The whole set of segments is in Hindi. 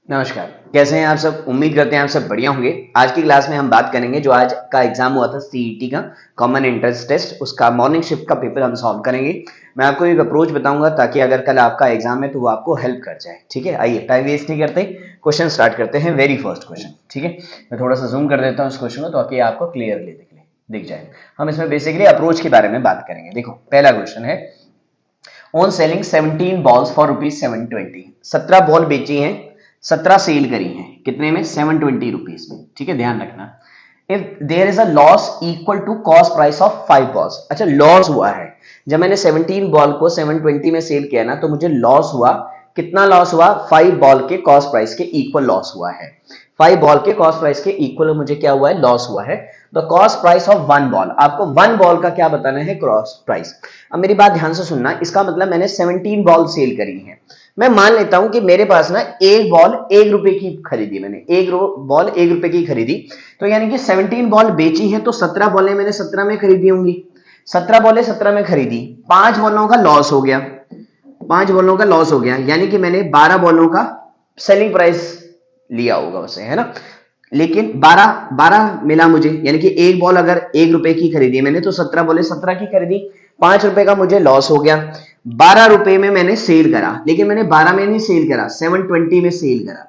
नमस्कार, कैसे हैं आप सब। उम्मीद करते हैं आप सब बढ़िया होंगे। आज की क्लास में हम बात करेंगे जो आज का एग्जाम हुआ था सीईटी का कॉमन एंट्रेंस टेस्ट, उसका मॉर्निंग शिफ्ट का पेपर हम सॉल्व करेंगे। मैं आपको एक अप्रोच बताऊंगा ताकि अगर कल आपका एग्जाम है तो वो आपको हेल्प कर जाए। ठीक है, आइए टाइम वेस्ट नहीं करते, क्वेश्चन स्टार्ट करते हैं। वेरी फर्स्ट क्वेश्चन, ठीक है, मैं थोड़ा सा जूम कर देता हूँ इस क्वेश्चन को ताकि आपको क्लियरली दिख जाए। हम इसमें बेसिकली अप्रोच के बारे में बात करेंगे। देखो पहला क्वेश्चन है, on selling 17 balls for ₹720। 17 ball बेची हैं, 17 सेल करी हैं, कितने में? 720 में। ठीक है, ध्यान रखना। If there is a loss equal to cost price of 5 balls. अच्छा, लॉस हुआ है जब मैंने 17 बॉल को 720 में सेल किया ना, तो मुझे लॉस हुआ। कितना लॉस हुआ? 5 बॉल के कॉस्ट प्राइस के इक्वल लॉस हुआ है। 5 बॉल के कॉस्ट प्राइस के इक्वल मुझे क्या हुआ है? लॉस हुआ है। The cost price of 1 ball, आपको 1 बॉल का क्या बताना है? Cost price. अब मेरी बात ध्यान से सुनना, इसका मतलब मैंने 17 बॉल सेल करी है। मैं मान लेता हूं कि मेरे पास ना एक बॉल ₹1 की खरीदी, मैंने एक बॉल ₹1 की खरीदी, तो यानी कि 17 बॉल बेची है तो 17 बॉलें मैंने 17 में खरीदी होंगी। 17 बॉलें 17 में खरीदी, 5 बॉलों का लॉस हो गया। 5 बॉलों का लॉस हो गया यानी कि मैंने 12 बॉलों का सेलिंग प्राइस लिया होगा उसे, है ना। लेकिन 12 मिला मुझे, यानी कि एक बॉल अगर ₹1 की खरीदी मैंने तो 17 बॉलें 17 की खरीदी, ₹5 का मुझे लॉस हो गया। ₹12 में मैंने सेल करा, लेकिन मैंने 12 में नहीं सेल करा, 720 में सेल करा।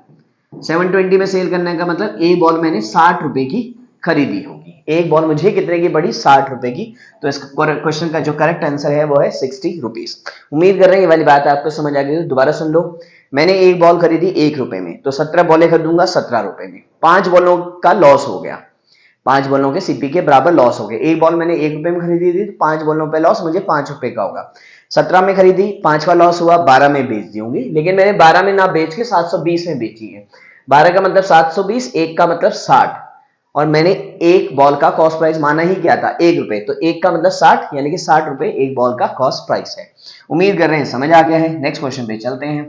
720 में सेल करने का मतलब एक बॉल मैंने ₹60 की खरीदी होगी। एक बॉल मुझे कितने की पड़ी? ₹60 की। तो इस क्वेश्चन का जो करेक्ट आंसर है वो है ₹60। उम्मीद कर रहे हैं ये वाली बात आपको समझ आ गई। दोबारा सुन लो, मैंने एक बॉल खरीदी ₹1 में, तो 17 बॉलें खरीदूंगा ₹17 में। 5 बॉलों का लॉस हो गया, 5 बॉलों के सीपी के बराबर लॉस हो गए। एक बॉल मैंने ₹1 में खरीदी थी तो 5 बॉलों पे लॉस मुझे ₹5 का होगा। 17 में खरीदी, 5 का लॉस हुआ, 12 में बेच दी होंगी, लेकिन मैंने 12 में ना बेच के 720 में बेची है। 12 का मतलब 720, एक का मतलब 60, और मैंने एक बॉल का कॉस्ट प्राइस माना ही क्या था? ₹1, तो एक का मतलब 60, यानी कि ₹60 एक बॉल का कॉस्ट प्राइस है। उम्मीद कर रहे हैं समझ आ गया है। नेक्स्ट क्वेश्चन पे चलते हैं।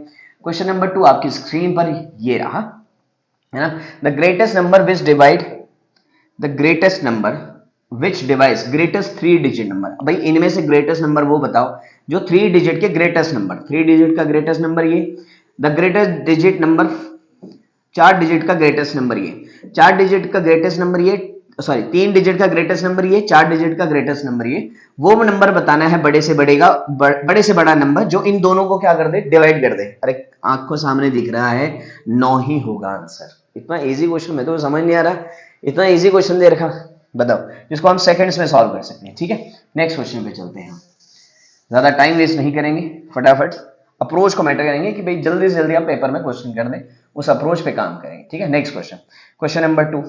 क्वेश्चन नंबर 2 आपकी स्क्रीन पर ये रहा, है ना। The greatest number which divide the greatest number which device greatest 3 digit number. भाई इनमें से ग्रेटेस्ट नंबर वो बताओ जो 3 डिजिट के ग्रेटेस्ट नंबर, 3 डिजिट का ग्रेटेस्ट नंबर ये, the greatest digit number 4 digit का ग्रेटेस्ट नंबर ये, 4 डिजिट का ग्रेटेस्ट नंबर ये, सॉरी 3 डिजिट का ग्रेटेस्ट नंबर ये, 4 डिजिट का ग्रेटेस्ट नंबर ये। वो नंबर बताना है बड़े से बड़े का, बड़े से बड़ा नंबर जो इन दोनों को क्या कर दे? डिवाइड कर दे। अरे आंखों सामने दिख रहा है 9 ही होगा आंसर। इतना इजी क्वेश्चन, मैं तो समझ नहीं आ रहा, इतना इजी क्वेश्चन दे रखा, बताओ, जिसको हम सेकंड्स में सॉल्व कर सकते हैं। ठीक है, नेक्स्ट क्वेश्चन पे चलते हैं। ज्यादा टाइम वेस्ट नहीं करेंगे, फटाफट अप्रोच को मैटर करेंगे कि भाई जल्दी से जल्दी आप पेपर में क्वेश्चन कर दें, उस अप्रोच पे काम करेंगे। ठीक है, next question, question number 2।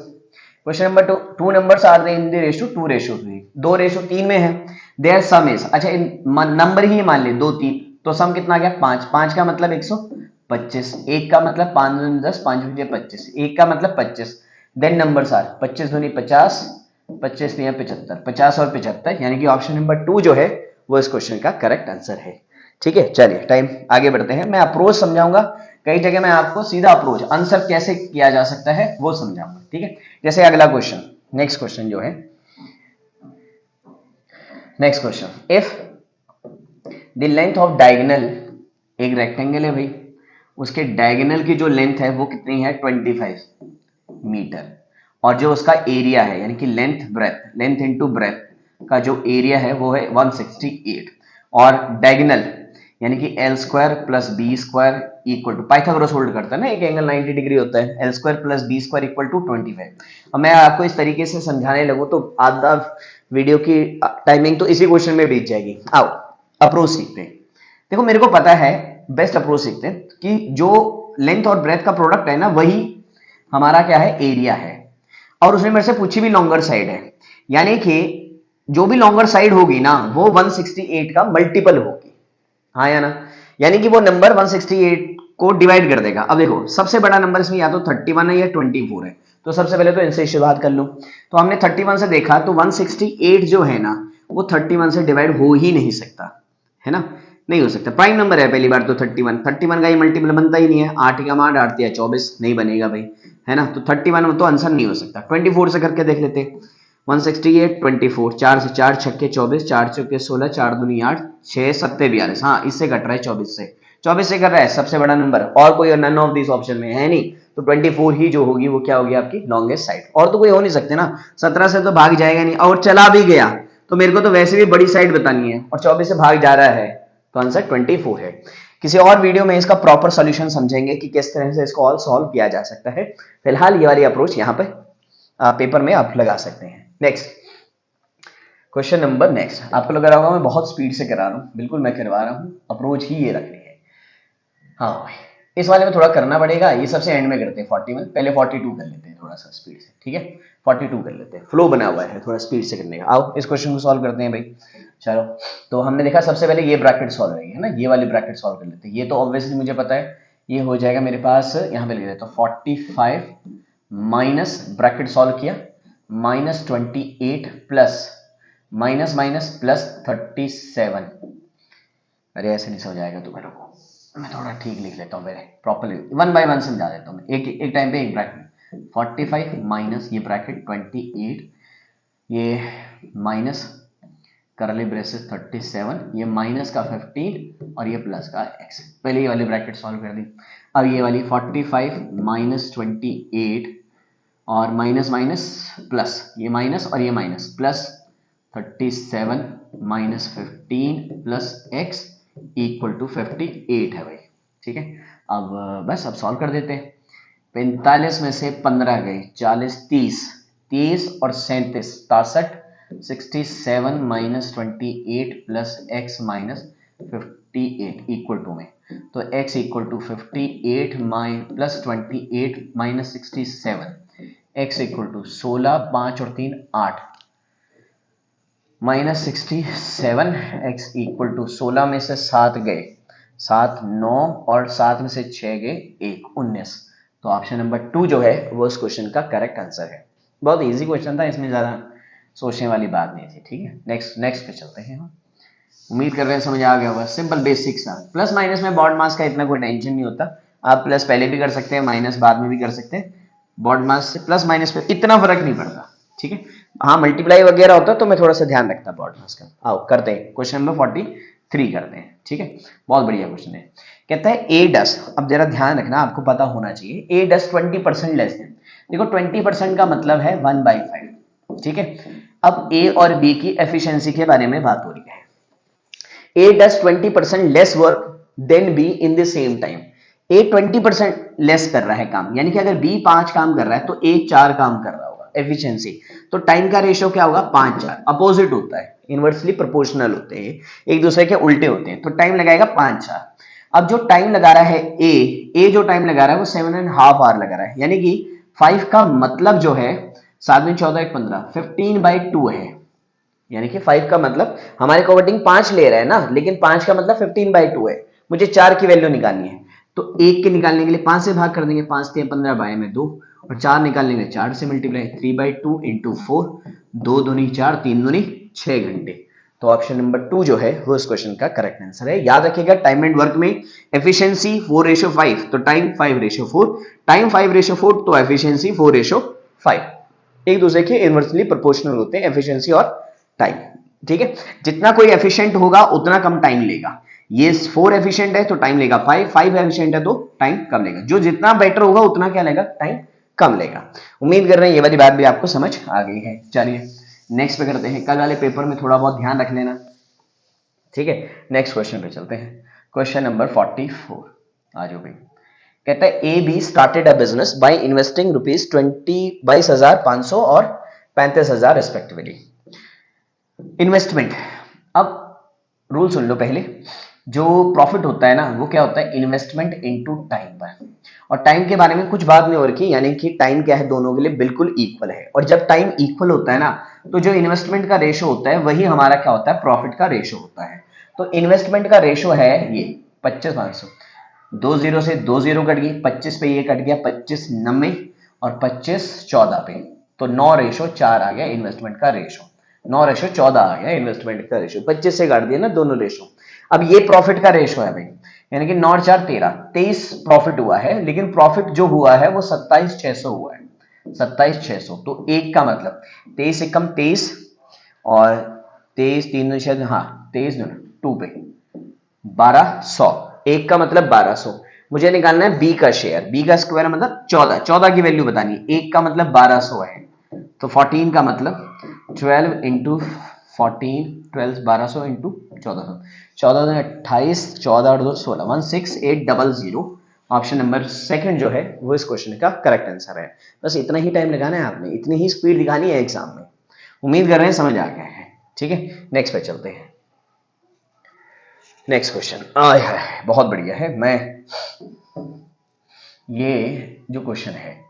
Question number 2, 2 numbers are in the ratio 2:3, 2:3 में है। देयर सम इज, अच्छा नंबर ही मान ले 2 3, तो सम कितना आ गया? 5। 5 का मतलब 125, एक का मतलब 5 दूनी 10, 5 दूनी 25, एक का मतलब 25। देन नंबर्स आर 25 दूनी 50, 25 या 75, 50 और 75, यानी कि ऑप्शन नंबर 2 जो है वो इस क्वेश्चन का करेक्ट आंसर है। ठीक है, चलिए टाइम आगे बढ़ते हैं। मैं अप्रोच समझाऊंगा, कई जगह मैं आपको सीधा अप्रोच आंसर कैसे किया जा सकता है वो समझाऊंगा। ठीक है, जैसे अगला क्वेश्चन, नेक्स्ट क्वेश्चन जो है, next question, if the length of diagonal, एक रेक्टेंगल है भाई, उसके डायगोनल की जो लेंथ है वो कितनी है? 25 मीटर, और जो उसका एरिया है यानी कि length breadth, length into breadth का जो एरिया है वो है 168, और डायगोनल यानी कि L square plus B square equal to, Pythagoras hold करता है ना, एक एंगल 90 डिग्री होता है, L square plus B square equal to 25। अब मैं आपको इस तरीके से समझाने लगूं तो आधा वीडियो की टाइमिंग तो इसी क्वेश्चन में बीत जाएगी। आओ अप्रोच सीखते हैं। देखो मेरे को पता है, बेस्ट अप्रोच सीखते हैं कि जो लेंथ और ब्रेथ का प्रोडक्ट है ना, वही हमारा क्या है? एरिया है। और उसने मेरे से पूछी भी लॉन्गर साइड है, यानी कि जो भी लॉन्गर साइड होगी ना वो 168 का मल्टीपल होगी, हाँ या ना। यानी कि वो नंबर 168 को डिवाइड कर देगा। अब देखो सबसे बड़ा नंबर इसमें या तो 31 है या 24 है, तो सबसे पहले तो इनसे शुरुआत कर लो। तो हमने 31 से देखा तो 168 जो है ना वो 31 से डिवाइड हो ही नहीं सकता, है ना, नहीं हो सकता। प्राइम नंबर है पहली बार तो 31 का ये मल्टीपल बनता ही नहीं है। 8 का 8 8 या 24 नहीं बनेगा भाई, है ना। तो 31 तो आंसर नहीं हो सकता। 24 से करके देख लेते हैं। 168 24, 4 से 4 छक्के 24, 4 चौके 16, 4 दूनी 8, 6 सत्ते 42, हाँ इससे कट रहा है 24 से। 24 से कर रहा है सबसे बड़ा नंबर, और कोई नन ऑफ दिस ऑप्शन में है नहीं, तो 24 ही जो होगी वो क्या होगी आपकी लॉन्गेस्ट साइड, और तो कोई हो नहीं सकते ना। 17 से तो भाग जाएगा नहीं, और चला भी गया तो मेरे को तो वैसे भी बड़ी साइड बतानी है, और 24 से भाग जा रहा है तो आंसर 24 है। किसी और वीडियो में इसका प्रॉपर सॉल्यूशन समझेंगे कि किस तरह से इसको ऑल सॉल्व किया जा सकता है। फिलहाल ये वाली अप्रोच यहाँ पे पेपर में आप लगा सकते हैं। नेक्स्ट क्वेश्चन नंबर नेक्स्ट, आपको लग रहा होगा मैं बहुत स्पीड से करा रहा हूँ, बिल्कुल मैं करवा रहा हूँ, अप्रोच ही ये रखनी है। हाँ इस वाले में थोड़ा करना पड़ेगा, ये सबसे एंड में करते हैं 41, पहले 42 कर लेते हैं थोड़ा सा स्पीड से, ठीक है 42 कर लेते हैं, फ्लो बना हुआ है थोड़ा स्पीड से करने का। आओ इस क्वेश्चन को सॉल्व करते हैं भाई। चलो तो हमने देखा सबसे पहले ये ब्रैकेट सॉल्व है ना, ये वाली ब्रैकेट सॉल्व कर लेते हैं। ये तो ऑब्वियसली मुझे पता है, ये हो जाएगा मेरे पास, यहाँ पे लिख देता हूँ 45 माइनस ब्रैकेट सॉल्व किया minus 28 plus minus minus plus 37। अरे ऐसे नहीं समझ आएगा तुम्हारे को, मैं थोड़ा ठीक लिख लेता हूँ, मेरे प्रॉपरली 1 बाय 1 समझा देता हूँ मैं, एक टाइम पे एक ब्रैकेट 45 माइनस ये ब्रैकेट 28, ये माइनस करली ब्रेसेस 37, ये माइनस का 15 और ये प्लस का x। पहले ये वाली ब्रैकेट सॉल्व कर दी। अब ये वाली 45 माइनस 28 और माइनस माइनस प्लस, ये माइनस और ये minus, plus 37 minus 15 plus x equal to 58 है भाई, ठीक है। अब बस अब सॉल्व कर देते हैं। 45 में से 15 गए, 40 30, 30 और 37 63, 67 minus 28 plus x minus 58 equal to में, तो x equal to 58 plus 28 minus 67, x equal to 16, 5 और 3 8 माइनस 67, x इक्वल टू 16 में से 7 गए 7 9 और 7 में से 6 गए 1 19। तो ऑप्शन नंबर 2 जो है वो इस क्वेश्चन का करेक्ट आंसर है। बहुत इजी क्वेश्चन था, इसमें ज़्यादा सोचने वाली बात नहीं थी, ठीक है। नेक्स्ट पे चलते हैं हम। उम्मीद कर रहे हैं समझ आ गया होगा, सिंपल बेसिक सा। प्लस माइनस में बॉड मास का इतना कोई टेंशन नहीं होता, आप प्लस पहले भी कर सकते हैं माइनस बाद में भी कर सकते हैं, बॉड मास से प्लस माइनस पे इतना फर्क नहीं पड़ता, ठीक है। हाँ मल्टीप्लाई वगैरह होता तो मैं थोड़ा सा ध्यान रखता बॉड मास का। आओ करते हैं क्वेश्चन नंबर 43 करते हैं, ठीक है। बहुत बढ़िया क्वेश्चन है। कहता है ए डस, अब जरा ध्यान रखना, आपको पता होना चाहिए, ए डस 20% लेस देन। देखो 20% का मतलब है 1/5, ठीक है। अब ए और बी की एफिशिएंसी के बारे में बात हो रही है। A does 20% less work than B in the same time. A 20% less कर रहा है काम, यानी कि अगर B 5 काम कर रहा है तो A 4 काम कर रहा होगा एफिशिएंसी, तो टाइम का रेशियो क्या होगा 5/4, अपोजिट होता है, इनवर्सली प्रोपोर्शनल होते हैं, एक दूसरे के उल्टे होते हैं, तो टाइम लगेगा 5/4। अब जो टाइम लगा रहा है ए जो टाइम लगा रहा है वो 7.5 आवर लगा रहा है, यानी कि 5 का मतलब जो है 7 में 14 1 15 15/2 है, यानी कि 5 का मतलब हमारे कोवर्टिंग 5 ले रहा है ना, लेकिन 5 का मतलब 15/2 है, मुझे 4 की वैल्यू निकालनी है, तो 1 के निकालने के लिए 5 से भाग कर देंगे, 5 3 15 बाय में 2, और 4 निकालने के लिए 4 से मल्टीप्लाई, 3/2 इंटू 4, 2 दूनी 4 3 दूनी 6 घंटे। तो ऑप्शन नंबर 2 जो है वो इस क्वेश्चन का करेक्ट आंसर है। याद रखिएगा टाइम एंड वर्क में एफिशिएंसी 4:5, तो टाइम 5:4, टाइम 5:4 तो एफिशिएंसी 4:5, एक दूसरे के इनवर्सली प्रोपोर्शनल होते हैं एफिशिएंसी और टाइम, ठीक है। जितना कोई एफिशिएंट होगा उतना कम टाइम लेगा, ये 4 एफिशिएंट है तो टाइम लेगा 5 एफिशिएंट है तो टाइम कम लेगा, जो जितना बेटर होगा उतना क्या लेगा टाइम कम लेगा। उम्मीद कर रहे हैं ये वाली बात भी आपको समझ आ गई है। चलिए नेक्स्ट पे करते हैं, कल वाले पेपर में थोड़ा बहुत ध्यान रख लेना, ठीक है। नेक्स्ट क्वेश्चन पे चलते हैं, क्वेश्चन नंबर 44 आ जाओ भाई। कहता है A be started a business by investing ₹22,500 और 35,000 रिस्पेक्टिवली। इन्वेस्टमेंट, अब रूल सुन लो पहले, जो प्रॉफिट होता है ना वो क्या होता है इन्वेस्टमेंट इनटू टाइम पर, और टाइम के बारे में कुछ बात नहीं हो रखी, यानी कि टाइम क्या है दोनों के लिए बिल्कुल इक्वल है, और जब टाइम इक्वल होता है ना तो जो इन्वेस्टमेंट का रेशो होता है वही हमारा क्या होता है प्रॉफिट का रेशो होता है। तो इन्वेस्टमेंट का रेशो है ये 25,500, 2 0 से 2 0 कट गई, 25 पे ये कट गया, 25 90 और 25 14 पे, तो 9:4 आ गया इन्वेस्टमेंट का रेशो, 9:14 आ गया इन्वेस्टमेंट का रेशो, 25 से काट दिया ना दोनों रेशो। अब ये प्रॉफिट का रेशो है भाई, यानी कि 9 4 13 23 प्रॉफिट हुआ है, लेकिन प्रॉफिट जो हुआ है वो 27,600 हुआ है, 27,600। तो एक का मतलब 23 एकम 23 और 23 3 शायद, हाँ 23 2 पे 1200, 1 का मतलब 1200, मुझे निकालना है b का शेयर, b का स्क्वायर मतलब 14, 14 की वैल्यू बतानी है, 1 का मतलब 1200 है, तो 14 का मतलब 12 इंटू 14, 12 1200 इंटू 1400, 14 28, 14 और 2 16, 16800। ऑप्शन नंबर सेकंड जो है वो इस क्वेश्चन का करेक्ट आंसर है। बस इतना ही टाइम लगाना है आपने, इतनी ही स्पीड दिखानी है एग्जाम में। उम्मीद कर रहे हैं समझ आ गया है। ठीक है, नेक्स्ट पे चलते हैं। नेक्स्ट क्वेश्चन आय है, बहुत बढ़िया है। मैं ये जो क्वेश्चन है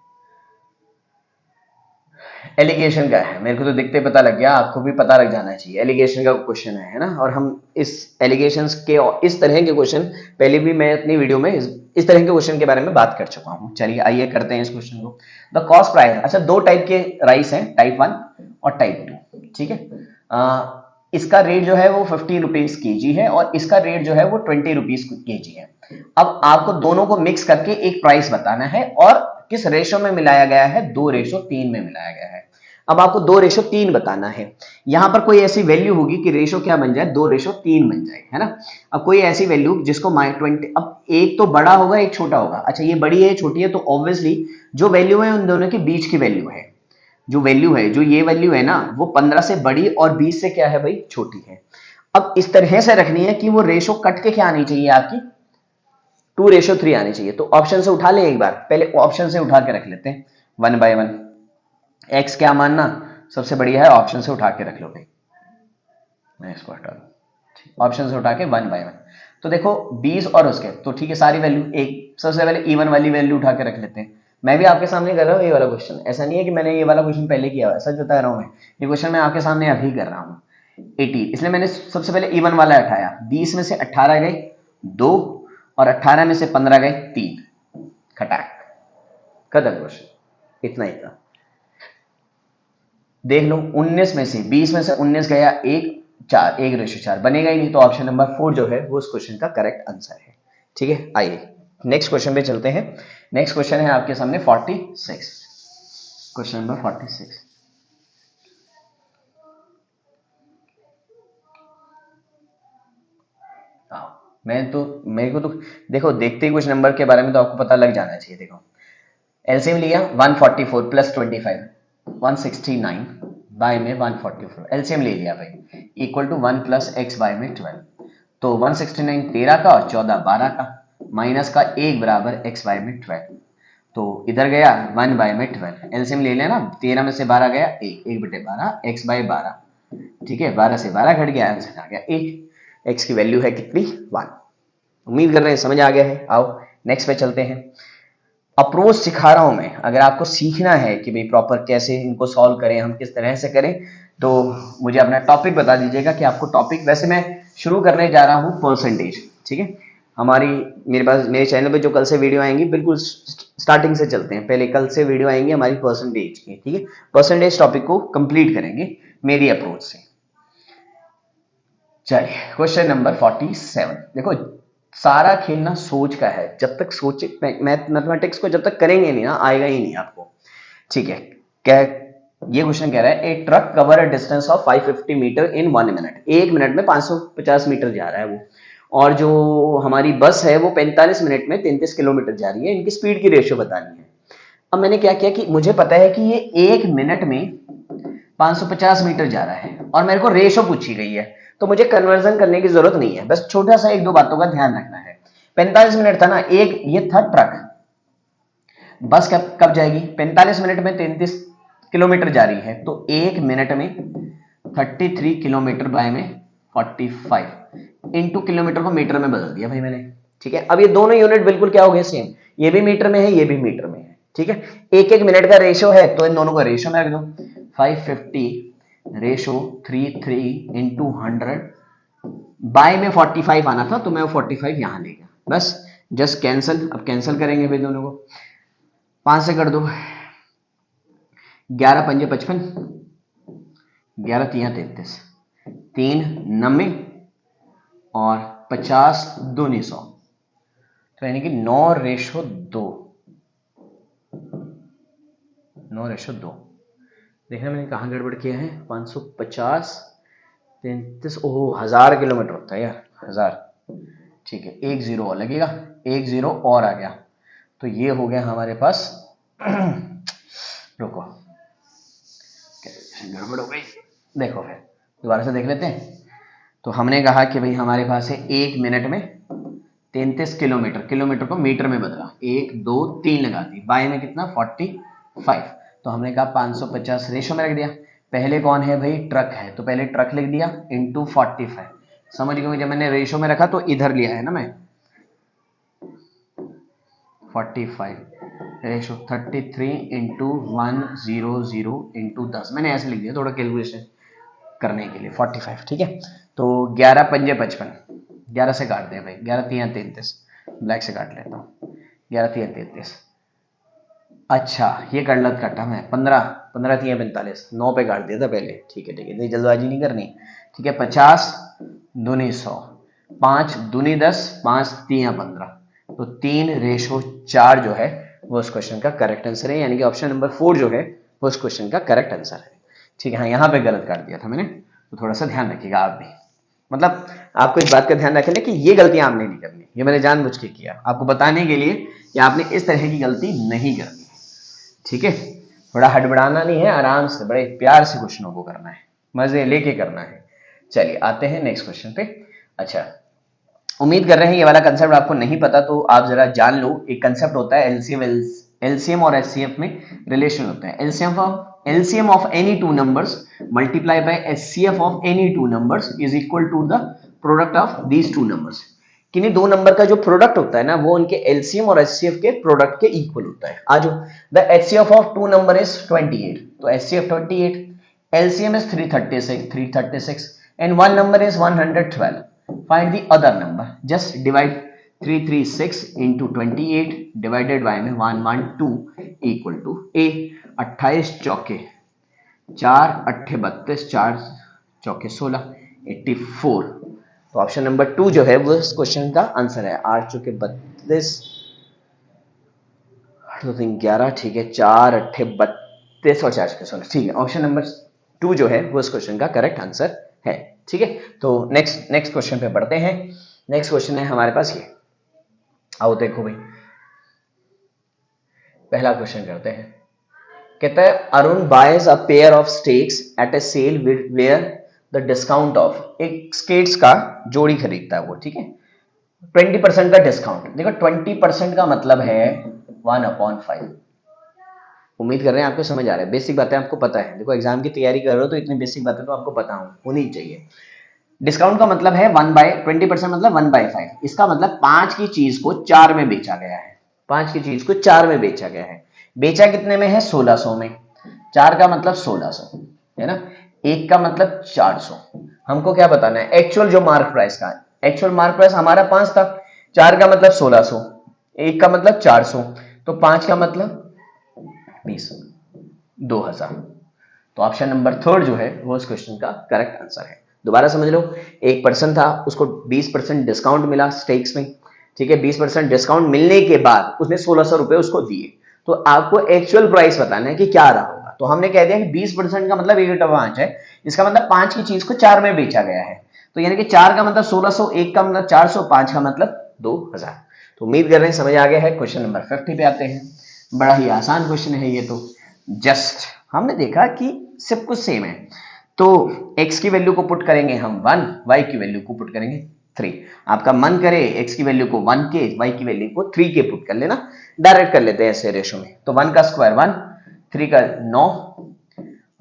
एलिगेशन का है, मेरे को तो दिखते पता लग गया, आपको भी पता लग जाना चाहिए एलिगेशन का क्वेश्चन है ना। और हम इस एलिगेशंस के और इस तरह के क्वेश्चन पहले भी मैं अपनी वीडियो में इस तरह के क्वेश्चन के बारे में बात कर चुका हूं। चलिए आइए करते हैं इस क्वेश्चन को। द कॉस्ट प्राइस, अच्छा दो टाइप के राइस हैं, टाइप 1 और टाइप 2। ठीक है, इसका रेट जो है वो 50 रुपीज के जी है और इसका रेट जो है वो 20 रुपीज के जी है। अब आपको दोनों को मिक्स करके एक प्राइस बताना है और किस रेशो में मिलाया गया है, 2:3 में मिलाया गया है। अब आपको 2:3 बताना है। यहां पर कोई ऐसी वैल्यू होगी कि रेशो क्या बन जाए, 2:3 बन जाए, है ना। अब कोई ऐसी वैल्यू जिसको -20, अब एक तो बड़ा होगा एक छोटा होगा। अच्छा ये बड़ी है छोटी है, तो ऑब्वियसली जो वैल्यू है उन दोनों के बीच की वैल्यू है। जो वैल्यू है, जो ये वैल्यू है ना, वो 15 से बड़ी और 20 से क्या है भाई, छोटी है। अब इस तरह से रखनी है कि वो रेशो कट के क्या आनी चाहिए आपकी, 2:3 आनी चाहिए। तो ऑप्शन से उठा लें एक बार, पहले ऑप्शन से उठा के रख लेते हैं 1/1। एक्स क्या मानना सबसे बढ़िया है, ऑप्शन से उठा के रख लो भाई, मैं इसको हटा दूं, ऑप्शन से उठा के 1/1। तो देखो 20 और उसके, तो ठीक है सारी वैल्यू एक, सबसे पहले इवन वाली वैल्यू उठा के रख लेते हैं। मैं भी आपके सामने कर रहा हूँ ये वाला क्वेश्चन, ऐसा नहीं है कि मैंने ये वाला क्वेश्चन पहले किया हुआ है, सच बता रहा हूँ मैं, ये क्वेश्चन मैं आपके सामने अभी कर रहा हूँ। 18, इसलिए मैंने सबसे पहले इवन वाला उठाया, 20 में से 18 गए 2 और 18 में से 15 गए 3, खटाक खत्म क्वेश्चन, इतना ही था। देख लो 19 में से 20 में से 19 गया 1:4 बनेगा ही नहीं, तो ऑप्शन नंबर 4 जो है वो उस क्वेश्चन का करेक्ट आंसर है। ठीक है, आइए नेक्स्ट क्वेश्चन पे चलते हैं। नेक्स्ट क्वेश्चन है आपके सामने 46, क्वेश्चन नंबर 46। मेरे को तो देखो देखते ही कुछ नंबर के बारे में तो आपको पता लग जाना चाहिए। देखो एलसीएम लिया 144 प्लस 25 169 बाय में 144, एलसीएम ले लिया भाई, equal to 1 plus x by में 12। तो 169 13 का और 14 12 का, माइनस का 1 बराबर एक्स बाय में 12। तो इधर गया 1 बाय में 12, एलसीएम ले लिया ना, 13 में से 12 गया 1/12 एक्स बाय 12। ठीक है, 12 से 12 घट गया, आंसर आ गया 1। एक्स की वैल्यू है कितनी, 1। उम्मीद कर रहे हैं समझ आ गया है। आओ नेक्स्ट पे चलते हैं। अप्रोच सिखा रहा हूं मैं, अगर आपको सीखना है कि भाई प्रॉपर कैसे इनको सॉल्व करें, हम किस तरह से करें, तो मुझे अपना टॉपिक बता दीजिएगा कि आपको टॉपिक, वैसे मैं शुरू करने जा रहा हूं परसेंटेज। ठीक है, हमारी मेरे पास मेरे चैनल पे जो कल से वीडियो आएंगी, बिल्कुल स्टार्टिंग से चलते हैं, पहले कल से वीडियो आएंगी हमारी परसेंटेज की। ठीक है, परसेंटेज टॉपिक को कंप्लीट करेंगे मेरी अप्रोच से। चलिए क्वेश्चन नंबर 47। देखो सारा खेल ना सोच का है, जब तक सोचे मैथमेटिक्स को जब तक करेंगे नहीं ना, आएगा ही नहीं आपको। ठीक है, क्या ये क्वेश्चन कह रहा है, a truck cover a distance of 550 metre in 1 minute, 1 minute में 550 मीटर जा रहा है वो, और जो हमारी बस है वो 45 मिनट में 33 किलोमीटर जा रही है। इनकी स्पीड की रेशियो बतानी है। अब मैंने क्या किया कि मुझे पता है कि ये 1 मिनट में 550 मीटर जा रहा है और मेरे को रेशो पूछी गई है, तो मुझे कन्वर्जन करने की जरूरत नहीं है, बस छोटा सा एक दो बातों का ध्यान रखना है। 45 मिनट था ना, एक ये था ट्रक, बस कब कब जाएगी, 45 मिनट में 33 किलोमीटर जा रही है, तो 1 मिनट में 33 किलोमीटर बाय में 45 इंटू किलोमीटर को मीटर में बदल दिया भाई मैंने। ठीक है, अब ये दोनों यूनिट बिल्कुल क्या हो गए सेम, ये भी मीटर में है ये भी मीटर में है। ठीक है, एक एक मिनट का रेशियो है, तो इन दोनों का रेशियो में रख दो, 550 रेशो 33 इंटू 100 बाय में 45 आना था, तो मैं वो 45 यहां ले गया, बस जस्ट कैंसिल। अब कैंसिल करेंगे भाई दोनों को, 5 से कर दो, 11 पंजे 55, 11 तिया 33, 3 90 और 50 दूनी 100, तो यानी कि 9:2, 9:2। देखना मैंने कहाँ गड़बड़ किया है, 550 33, ओह 1000 किलोमीटर होता है यार, 1000। ठीक है, एक जीरो और लगेगा, एक जीरो और आ गया, तो ये हो गया हमारे पास रुको गड़बड़ हो गई, देखो फिर दोबारा से देख लेते हैं। तो हमने कहा कि भाई हमारे पास है 1 मिनट में 33 किलोमीटर, किलोमीटर को मीटर में बदला, 1 2 3 लगा दी, बाय में कितना 45, तो हमने कहा 550 रेशो में रख दिया। पहले कौन है भाई, ट्रक है, तो पहले ट्रक लिख दिया इंटू 45, समझ गए, जब मैंने रेशो में रखा तो इधर लिया है ना मैं, 45 रेशो 33 इंटू 100 इंटू 10, मैंने ऐसे लिख दिया थोड़ा कैलकुलेशन करने के लिए 45, ठीक है। तो 11 पंजे 55, 11 से काट दें भाई, 11 3 33, ब्लैक से काट लेता हूँ, 11 3 33, अच्छा ये गलत काटा मैं, 15 15 3 45, 9 पे काट दिया था पहले, ठीक है इतनी जल्दबाजी नहीं करनी, ठीक है। 50 दूनी 100, 5 दूनी 10, 5 3 15, तो 3:4 जो है वो उस क्वेश्चन का करेक्ट आंसर है, यानी कि ऑप्शन नंबर 4 जो है वो उस क्वेश्चन का करेक्ट आंसर है, ठीक है। हाँ यहाँ पे गलत काट दिया था मैंने, तो थोड़ा सा ध्यान रखिएगा आप भी, मतलब आपको इस बात का ध्यान रखना कि ये गलतियां आपने नहीं करनी, ये मैंने जानबूझ के किया आपको बताने के लिए कि आपने इस तरह की गलती नहीं करनी, ठीक है। थोड़ा हड़बड़ाना नहीं है, आराम से बड़े प्यार से क्वेश्चनों को करना है, मजे लेके करना है। चलिए आते हैं नेक्स्ट क्वेश्चन पे। अच्छा, उम्मीद कर रहे हैं ये वाला कंसेप्ट आपको नहीं पता, तो आप जरा जान लो, एक कंसेप्ट होता है एलसीएम और एचसीएफ में रिलेशन होता है, LCM of any two numbers multiply by HCF of any two numbers is equal to the product of these two numbers. किन्हीं दो नंबर का जो प्रोडक्ट होता है ना वो उनके एलसीएम और एचसीएफ के प्रोडक्ट के इक्वल होता है। आज the HCF of two number is 28, तो HCF 28, LCM is 336 and one number is 112. Find the other number. Just divide 336 into 28 divided by में 112 equal to A। 28 चौके 4 अट्ठे 32, 4 चौके 16, 84। तो ऑप्शन नंबर 2 जो है वो इस क्वेश्चन का आंसर है। 8 चौके 32, 8 2 3 11, ठीक है, 4 अट्ठे 32 और 4 चौके 16, ठीक है। ऑप्शन नंबर 2 जो है वो इस क्वेश्चन का करेक्ट आंसर है, ठीक है। तो नेक्स्ट क्वेश्चन पे बढ़ते हैं। नेक्स्ट क्वेश्चन है हमारे पास ये, आओ देखो भाई, पहला क्वेश्चन करते हैं। कहता है Arun buys a pair of skates at a sale where the discount of, एक स्केट्स का जोड़ी खरीदता है वो, ठीक है, 20% का डिस्काउंट। देखो 20% का मतलब है 1/5। उम्मीद कर रहे हैं आपको समझ आ रहा है, बेसिक बातें आपको पता है। देखो एग्जाम की तैयारी कर रहे हो तो इतनी बेसिक बातें तो आपको पता होनी चाहिए। डिस्काउंट का मतलब है 1/20% मतलब 1/5, इसका मतलब 5 की चीज को 4 में बेचा गया है, 5 की चीज को 4 में बेचा गया है। बेचा कितने में है, 1600 में, 4 का मतलब 1600 है ना, 1 का मतलब 400। हमको क्या बताना है, एक्चुअल जो मार्क प्राइस का, एक्चुअल मार्क प्राइस हमारा 5 था, 4 का मतलब 1600, 1 का मतलब 400, तो 5 का मतलब 2000। तो ऑप्शन नंबर 3 जो है वो इस क्वेश्चन का करेक्ट आंसर है। दोबारा समझ लो, एक पर्सन था, उसको 20% डिस्काउंट मिला स्टेक्स में, ठीक है, 20% डिस्काउंट मिलने के बाद उसने 1600 रुपए उसको दिए, तो आपको एक्चुअल प्राइस बताना है कि क्या रहा होगा। तो हमने कह दिया कि 20% का मतलब 1/5 है, इसका मतलब 5 की चीज को 4 में बेचा गया है, तो यानी कि 4 का मतलब 1600, 1 का मतलब 400, 5 का मतलब 2000। तो उम्मीद कर रहे हैं समझ आ गया है। क्वेश्चन नंबर 50 पे आते हैं। बड़ा ही आसान क्वेश्चन है ये, तो जस्ट हमने देखा कि सब कुछ सेम है, तो x की वैल्यू को पुट करेंगे हम 1, y की वैल्यू को पुट करेंगे 3। आपका मन करे x की वैल्यू को 1 के, y की वैल्यू को 3 के पुट कर लेना, डायरेक्ट कर लेते हैं ऐसे रेशो में। तो 1 का स्क्वायर 1, 3 का 9,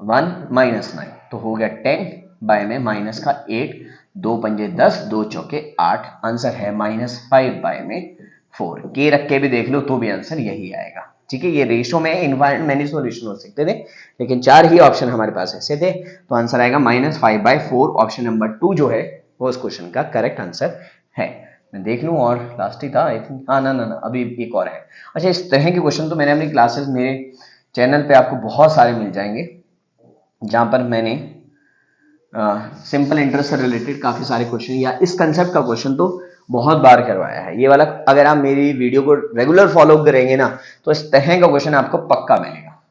1 माइनस 9, तो हो गया 10 बाय में माइनस का 8, 2 पंजे 10, 2 चौके 8, आंसर है -5 बाय में 4। के रख के भी देख लो तो भी आंसर यही आएगा, ठीक है। ये रेशो में इनफाइनाइट मेनी सॉल्यूशन हो सकते थे, लेकिन 4 ही ऑप्शन हमारे पास ऐसे थे, तो आंसर आएगा -5/4। ऑप्शन नंबर 2 जो है वो इस क्वेश्चन का करेक्ट आंसर है। मैं देख लूं, और लास्ट ही था आई थिंक, हाँ ना अभी एक और है। अच्छा, इस तरह के क्वेश्चन तो मैंने अपनी क्लासेस, मेरे चैनल पे आपको बहुत सारे मिल जाएंगे, जहां पर मैंने सिंपल इंटरेस्ट से रिलेटेड काफी सारे क्वेश्चन या इस कंसेप्ट का क्वेश्चन तो बहुत बार करवाया है। ये वाला अगर आप मेरी वीडियो को रेगुलर फॉलो करेंगे ना, तो इस तरह का क्वेश्चन आपको पक्का मिलेगा,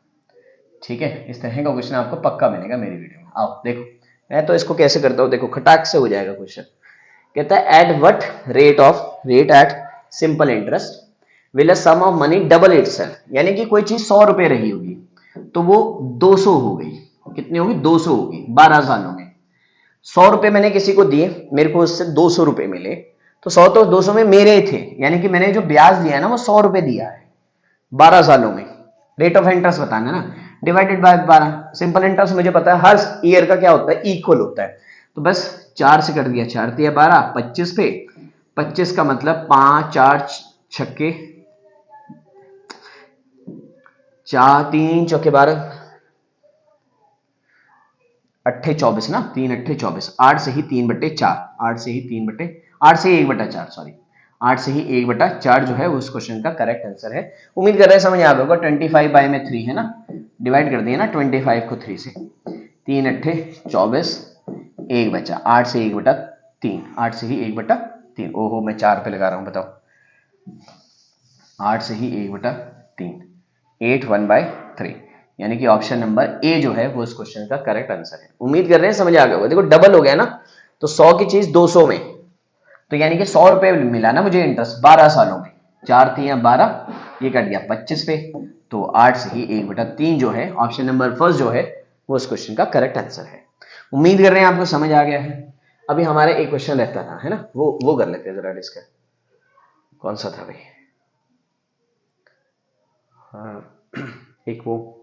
ठीक है, इस तरह का क्वेश्चन आपको पक्का मिलेगा मेरी वीडियो में। आओ देखो, मैं तो इसको कैसे करता हूँ, देखो खटाक से हो जाएगा क्वेश्चन। कहता है at what rate at simple interest will a sum of money double itself, यानी कि कोई चीज 100 रुपए रही होगी तो वो 200 हो गई। कितनी होगी? 200 होगी 12 सालों में। 100 रुपए मैंने किसी को दिए, मेरे को उससे 200 रुपए मिले, तो 100 तो 200 में मेरे थे, यानी कि मैंने जो ब्याज दिया है ना वो 100 रुपए दिया है 12 सालों में। रेट ऑफ इंटरेस्ट बताना ना, डिवाइडेड बाय 12। सिंपल इंटरेस्ट मुझे पता है हर ईयर का क्या होता है, इक्वल होता है। तो बस 4 से कर दिया, 4 दिया 12, 25 पे 25 का मतलब 5 4 छक्के 4 3 चौके 12 अट्ठे 24 ना, 3 अट्ठे 24, 8 से ही 3/4, 8 से ही 8 से ही 1/4, सॉरी 8 से ही 1/4 जो है उस क्वेश्चन का करेक्ट आंसर है। उम्मीद कर रहे हैं समझ आ गया होगा। 25 बाय में 3 है ना, डिवाइड कर दिया ना 25 को 3 से, 3 अट्ठे 24, 1 बचा, 8 से 1/3, 8 से ही 1/3। ओहो मैं 4 पे लगा रहा हूं, बताओ 8 से ही 1/3, 8 1/3, यानी कि ऑप्शन नंबर ए जो है वो इस क्वेश्चन का करेक्ट आंसर है। उम्मीद कर रहे हैं समझ आ गया होगा। देखो डबल हो गया ना, तो 100 की चीज 200 में, तो यानी कि 100 रुपए मिला ना मुझे इंटरेस्ट 12 सालों में, 4 3 12, ये कट गया 25 पे, तो 8 से ही 1/3 जो है ऑप्शन नंबर फर्स्ट जो है वो इस क्वेश्चन का करेक्ट आंसर है। उम्मीद कर रहे हैं आपको समझ आ गया है। अभी हमारा एक क्वेश्चन रहता था है ना, वो कर लेते हैं जरा डिस्कस। कौन सा था भाई? हाँ एक वो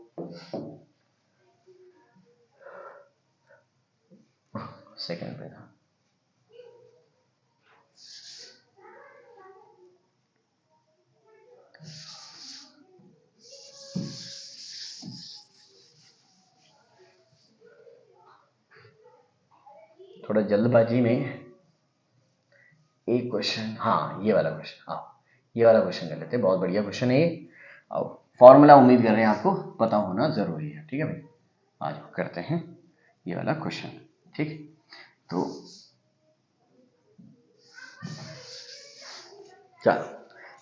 सेकंड पे था। थोड़ा जल्दबाजी में एक क्वेश्चन, हाँ ये वाला क्वेश्चन, हाँ ये वाला क्वेश्चन कर लेते हैं। बहुत बढ़िया क्वेश्चन है ये। अब फॉर्मूला उम्मीद कर रहे हैं आपको पता होना जरूरी है, ठीक है भाई। आज करते हैं ये वाला क्वेश्चन, ठीक। तो चलो,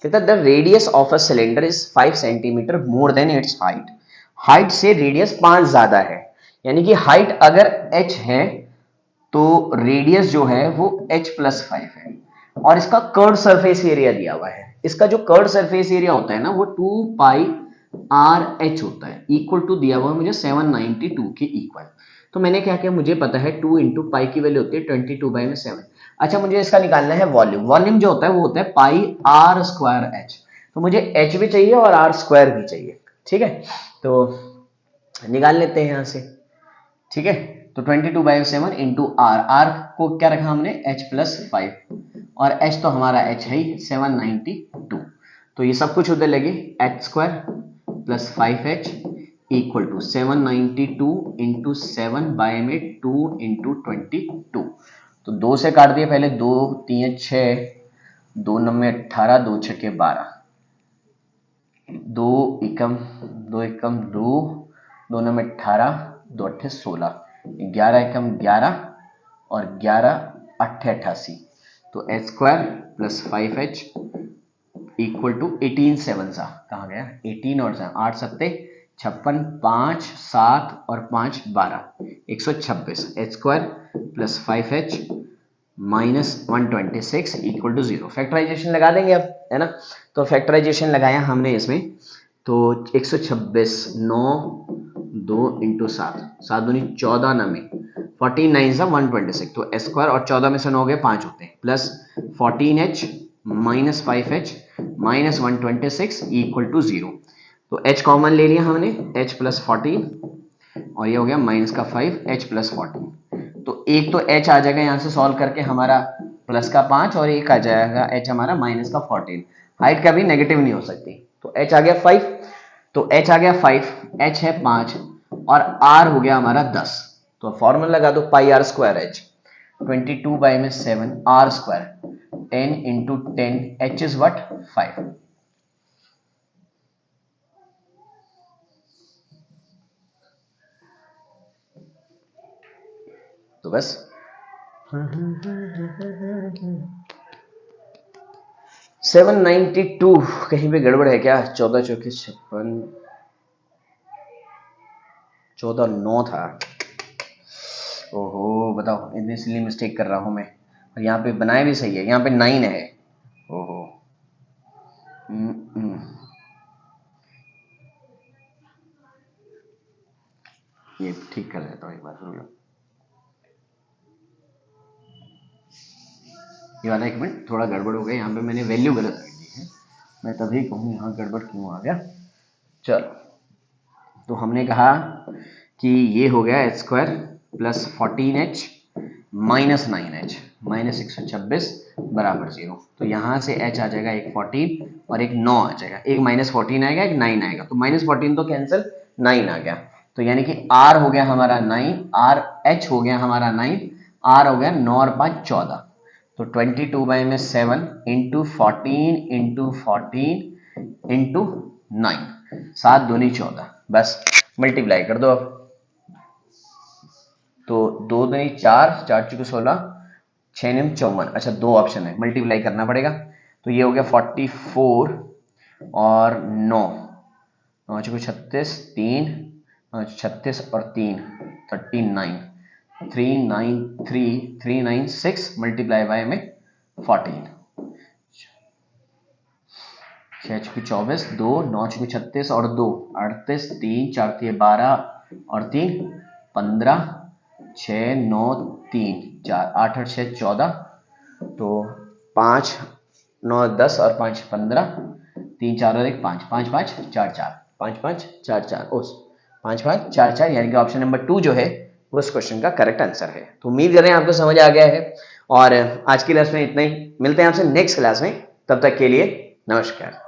कहता है the radius of a cylinder is 5 centimetre more than it's height. Height से रेडियस 5 ज्यादा है, यानी कि हाइट अगर h है तो रेडियस जो है वो h+5 है, और इसका कर्व सरफेस एरिया दिया हुआ है। इसका जो कर्व सरफेस एरिया होता है ना वो 2πRh होता है, इक्वल टू दिया हुआ है मुझे 792 के इक्वल। तो मैंने क्या किया, मुझे पता है 2 इंटू पाई की वैल्यू होती है 22/7। अच्छा मुझे इसका निकालना है वॉल्यूम। वॉल्यूम जो होता है वो होता है πr²h, तो मुझे h भी चाहिए और r² भी चाहिए, ठीक है। तो निकाल लेते हैं यहां से, ठीक है। तो 22/7 इंटू आर को क्या रखा हमने, h+5, और h तो हमारा h है ही 792। तो ये सब कुछ उधर लगे, h² + 5h equal to 792 into 7/2 into 22। तो 2 से काट दिए पहले, 2 3 6, 2 9 18, 2 6 12, 2 एकम 2 एकम 2, 2 9 18, 2 8 16, 11 एकम 11 और 11 8 88। तो h² + 5h इक्वल टू 18 7 सा कहाँ गया, 18 और 8 सत्ते 56, 5 7 और 5 12, 126। h² + 5h -126 equal to 0। Factorisation लगा देंगे अब, है ना। तो फैक्टराइजेशन लगाया हमने इसमें, तो 126 9 2 इंटू 7, 7 दूनी 14 9 49 सा 126। तो h² और 14 में से 9 गए 5 होते हैं, plus 14h -5h -126 equal to 0। तो h कॉमन ले लिया हमने, h + 14, और ये हो गया -5 h + 14। तो एक तो h आ जाएगा यहां से सॉल्व करके हमारा +5, और एक आ जाएगा h हमारा -14। हाइट कभी नेगेटिव नहीं हो सकती, तो h आ गया 5, तो h आ गया 5, h है 5 और r हो गया हमारा 10। तो फॉर्मूला लगा दो πr²h, 22/7 r², 10 into 10, h is what 5। तो बस 792, कहीं पे गड़बड़ है क्या, 14 चौके 56, 14 9 था। ओहो बताओ, इतनी सिली मिस्टेक कर रहा हूं मैं। और यहाँ पे बनाए भी सही है, यहाँ पे 9 है। ओहो, ये ठीक कर लेता हूँ एक बार, रुक जाओ। ये वाला 1 मिनट, थोड़ा गड़बड़ हो गया, यहाँ पे मैंने वैल्यू गलत रख दी है, मैं तभी कहूँ यहाँ गड़बड़ क्यों आ गया। चलो, तो हमने कहा कि ये हो गया h square plus 14h minus 9h minus 126 बराबर 0। तो यहाँ से h आ जाएगा एक 14 और एक 9 आ जाएगा, एक माइनस 14 आएगा, एक 9 आएगा, तो माइनस 14 तो कैंसिल, 9 आ गया। तो यानी कि r हो गया हमारा 9, r h हो गया हमारा 9, r हो गया 9 और 5 14। तो 22 बाई में 7 इंटू 14 इंटू 14 इंटू 9, 7 दूनी 14, बस मल्टीप्लाई कर दो अब। तो 2 दूनी 4, 4 चौके 16, 6 निम 54। अच्छा, 2 ऑप्शन है, मल्टीप्लाई करना पड़ेगा। तो ये हो गया 44 और 9, 9 चौके 36, 3 36 और 3 39, 396 मल्टीप्लाई बाय में 14, 6 चौके 24, 2 9 चौके 36 और 2 38, 3 4 12 और 3 15, 6 9 3 4 8 8 6 14, तो 5 9 10 और 5 15, 3 4 और 1 5, 5 5 4 4, 5 5 4 4, उस 5 5 4 4, यानी कि ऑप्शन नंबर 2 जो है वो इस क्वेश्चन का करेक्ट आंसर है। तो उम्मीद कर रहे हैं आपको समझ आ गया है, और आज की क्लास में इतना ही, मिलते हैं आपसे नेक्स्ट क्लास में, तब तक के लिए नमस्कार।